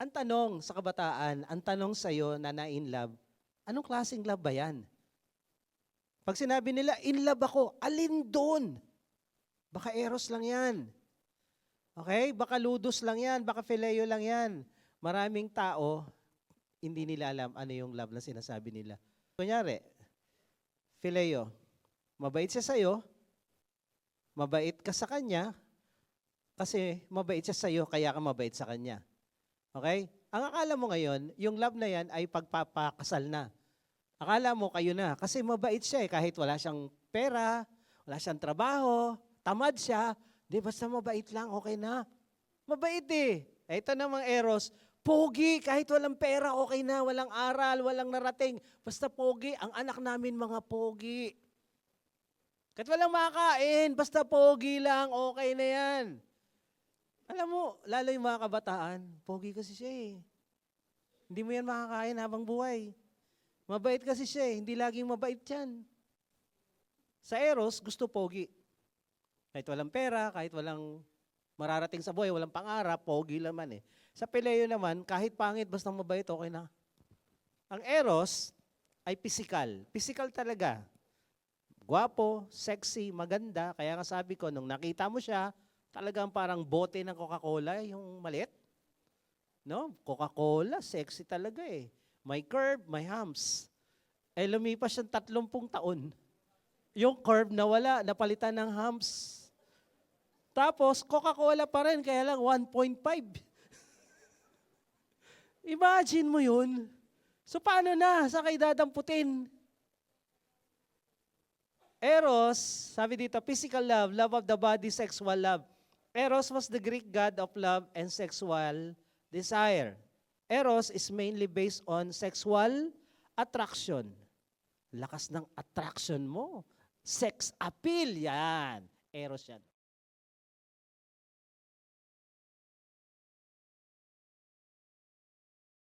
Ang tanong sa kabataan, ang tanong sa'yo na na-in love, anong klaseng love ba yan? Pag sinabi nila, in love ako, alin doon? Baka eros lang yan. Okay? Baka ludus lang yan, baka phileo lang yan. Maraming tao, hindi nila alam ano yung love na sinasabi nila. Kunyari, phileo, mabait siya sa'yo, mabait ka sa kanya, kasi mabait siya sa'yo, kaya ka mabait sa kanya. Okay? Ang akala mo ngayon, yung love na yan ay pagpapakasal na. Akala mo kayo na, kasi mabait siya kahit wala siyang pera, wala siyang trabaho, tamad siya, di basta mabait lang, okay na. Mabait eh. Ito namang eros, pogi, kahit walang pera, okay na, walang aral, walang narating, basta pogi, ang anak namin mga pogi. Kahit walang makakain, basta pogi lang, okay na yan. Alam mo, lalo yung mga kabataan, pogi kasi siya eh. Hindi mo yan makakain habang buhay. Mabait kasi siya eh, hindi laging mabait yan. Sa eros, gusto pogi. Kahit walang pera, kahit walang mararating sa buhay, walang pangarap, pogi naman eh. Sa phileo naman, kahit pangit, basta mabait, okay na. Ang eros ay physical. Physical talaga. Gwapo, sexy, maganda. Kaya nga sabi ko, nung nakita mo siya, talagang parang bote ng Coca-Cola, yung maliit. No? Coca-Cola, sexy talaga eh. May curve, may humps. Eh lumipas siyang 30 taon. Yung curve na wala, napalitan ng humps. Tapos, Coca-Cola pa rin, kaya lang 1.5. Imagine mo yun. So paano na? Saan kayo dadamputin? Eros, sabi dito, physical love, love of the body, sexual love. Eros was the Greek god of love and sexual desire. Eros is mainly based on sexual attraction. Lakas ng attraction mo. Sex appeal, yan. Eros yan.